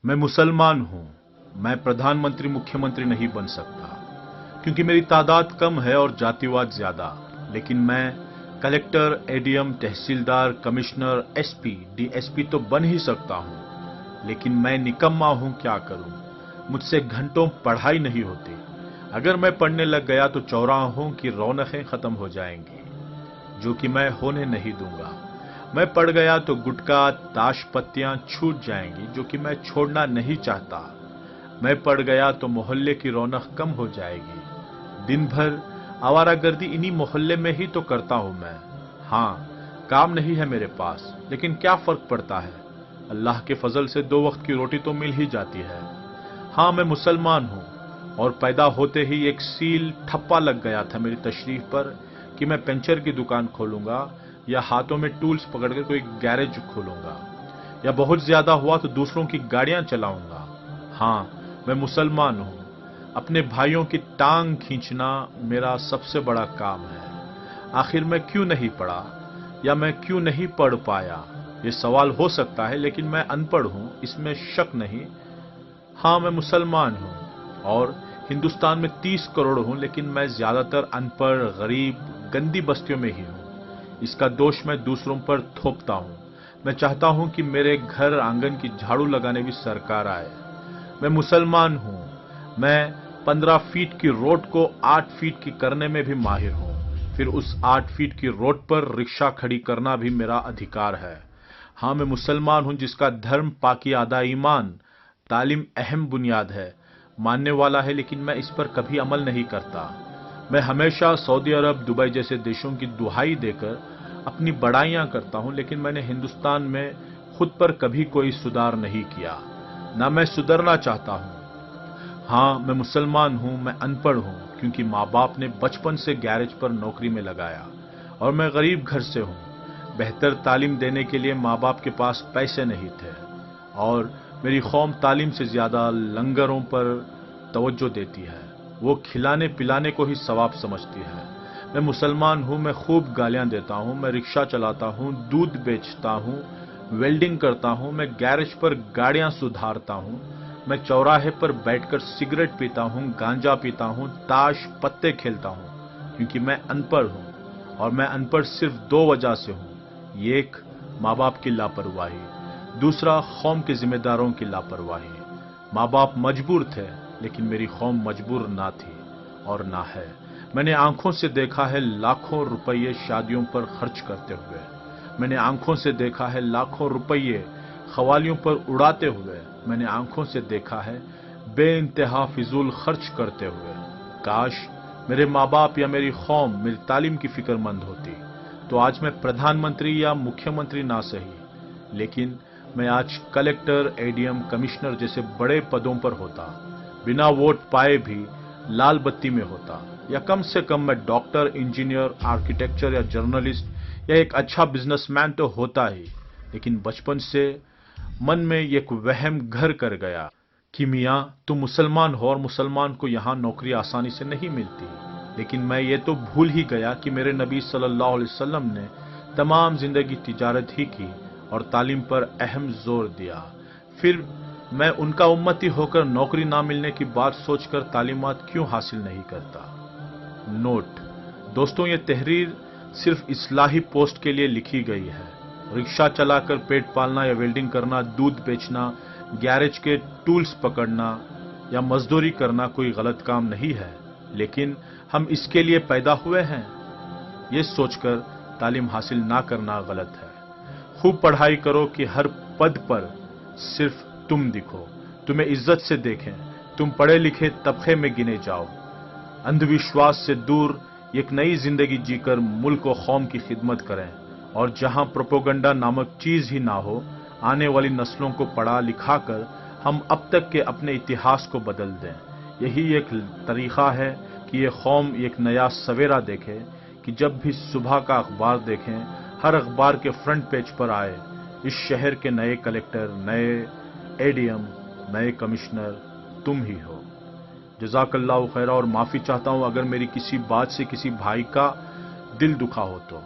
मैं मुसलमान हूं। मैं प्रधानमंत्री मुख्यमंत्री नहीं बन सकता क्योंकि मेरी तादाद कम है और जातिवाद ज्यादा। लेकिन मैं कलेक्टर, एडीएम, तहसीलदार, कमिश्नर, एसपी, डीएसपी तो बन ही सकता हूं। लेकिन मैं निकम्मा हूं, क्या करूं। मुझसे घंटों पढ़ाई नहीं होती। अगर मैं पढ़ने लग गया तो चौराहों की रौनकें खत्म हो जाएंगी, जो कि मैं होने नहीं दूंगा। मैं पड़ गया तो गुटखा, ताश पत्तियां छूट जाएंगी, जो कि मैं छोड़ना नहीं चाहता। मैं पड़ गया तो मोहल्ले की रौनक कम हो जाएगी। दिन भर आवारागर्दी इन्हीं मोहल्ले में ही तो करता हूं मैं। हां, काम नहीं है मेरे पास, लेकिन क्या फर्क पड़ता है। अल्लाह के फजल से 2 वक्त की रोटी तो मिल ही जाती है। हां, मैं मुसलमान हूं और पैदा होते ही एक सील ठप्पा लग गया था मेरी तशरीफ पर कि मैं पंचर की दुकान खोलूंगा या हाथों में टूल्स पकड़कर कोई गैरेज खोलूंगा या बहुत ज्यादा हुआ तो दूसरों की गाड़ियां चलाऊंगा। हां, मैं मुसलमान हूं। अपने भाइयों की टांग खींचना मेरा सबसे बड़ा काम है। आखिर मैं क्यों नहीं पढ़ा या मैं क्यों नहीं पढ़ पाया, ये सवाल हो सकता है, लेकिन मैं अनपढ़ हूं, इसमें शक नहीं। हां, मैं मुसलमान हूं और हिंदुस्तान में 30 करोड़ हूं, लेकिन मैं ज्यादातर अनपढ़, गरीब, गंदी बस्तियों में ही हूं। इसका दोष मैं दूसरों पर थोपता हूं। मैं चाहता हूं कि मेरे घर आंगन की झाड़ू लगाने भी सरकार आए। मैं मुसलमान हूं। मैं 15 फीट की रोड को 8 फीट की करने में भी माहिर हूं। फिर उस 8 फीट की रोड पर रिक्शा खड़ी करना भी मेरा अधिकार है। हां, मैं मुसलमान हूं जिसका धर्म, पाकी आदा ईमान, तालीम अहम बुनियाद है, मानने वाला है, लेकिन मैं इस पर कभी अमल नहीं करता। मैं हमेशा सऊदी अरब, दुबई जैसे देशों की दुहाई देकर अपनी बड़ाइयां करता हूं, लेकिन मैंने हिंदुस्तान में खुद पर कभी कोई सुधार नहीं किया, ना मैं सुधरना चाहता हूं। हां, मैं मुसलमान हूं, मैं अनपढ़ हूं क्योंकि माँ बाप ने बचपन से गैरेज पर नौकरी में लगाया और मैं गरीब घर से हूं। बेहतर तालीम देने के लिए माँ बाप के पास पैसे नहीं थे और मेरी कौम तालीम से ज्यादा लंगरों पर तवज्जो देती है। वो खिलाने पिलाने को ही सवाब समझती है। मैं मुसलमान हूं, मैं खूब गालियां देता हूं, मैं रिक्शा चलाता हूं, दूध बेचता हूं, वेल्डिंग करता हूं, मैं गैरेज पर गाड़ियां सुधारता हूं, मैं चौराहे पर बैठकर सिगरेट पीता हूं, गांजा पीता हूं, ताश पत्ते खेलता हूं क्योंकि मैं अनपढ़ हूं। और मैं अनपढ़ सिर्फ 2 वजह से हूं। एक, माँ बाप की लापरवाही, दूसरा, कौम के जिम्मेदारों की लापरवाही। माँ बाप मजबूर थे, लेकिन मेरी कौम मजबूर ना थी और ना है। मैंने आंखों से देखा है लाखों रुपये शादियों पर खर्च करते हुए। मैंने आंखों से देखा है लाखों रुपये खवालियों पर उड़ाते हुए। मैंने आंखों से देखा है बेइंतहा फिजूल खर्च करते हुए। काश मेरे माँ बाप या मेरी कौम मेरी तालीम की फिक्रमंद होती तो आज मैं प्रधानमंत्री या मुख्यमंत्री ना सही, लेकिन मैं आज कलेक्टर, एडीएम, कमिश्नर जैसे बड़े पदों पर होता। बिना वोट पाए भी लाल बत्ती में होता, या कम से कम मैं डॉक्टर, इंजीनियर, आर्किटेक्चर या जर्नलिस्ट या एक अच्छा बिजनेसमैन तो होता ही। लेकिन बचपन से मन में एक वहम घर कर गया कि मियां तुम मुसलमान हो और मुसलमान को यहां नौकरी आसानी से नहीं मिलती। लेकिन मैं ये तो भूल ही गया कि मेरे नबी सल्लल्लाहु अलैहि वसल्लम ने तमाम जिंदगी तिजारत ही की और तालीम पर अहम जोर दिया। फिर मैं उनका उम्मती होकर नौकरी ना मिलने की बात सोचकर तालीमात क्यों हासिल नहीं करता। नोट दोस्तों, ये तहरीर सिर्फ इस्लाही पोस्ट के लिए लिखी गई है। रिक्शा चलाकर पेट पालना या वेल्डिंग करना, दूध बेचना, गैरेज के टूल्स पकड़ना या मजदूरी करना कोई गलत काम नहीं है, लेकिन हम इसके लिए पैदा हुए हैं, ये सोचकर तालीम हासिल ना करना गलत है। खूब पढ़ाई करो कि हर पद पर सिर्फ तुम दिखो, तुम्हें इज्जत से देखें, तुम पढ़े लिखे तबके में गिने जाओ। अंधविश्वास से दूर एक नई जिंदगी जीकर मुल्क और कौम की खिदमत करें और जहां प्रोपोगंडा नामक चीज ही ना हो, आने वाली नस्लों को पढ़ा लिखाकर हम अब तक के अपने इतिहास को बदल दें। यही एक तरीका है कि ये कौम एक नया सवेरा देखे कि जब भी सुबह का अखबार देखें, हर अखबार के फ्रंट पेज पर आए इस शहर के नए कलेक्टर, नए एडीएम, नए कमिश्नर तुम ही हो। जज़ाकल्लाहु खैरा। और माफी चाहता हूं अगर मेरी किसी बात से किसी भाई का दिल दुखा हो तो।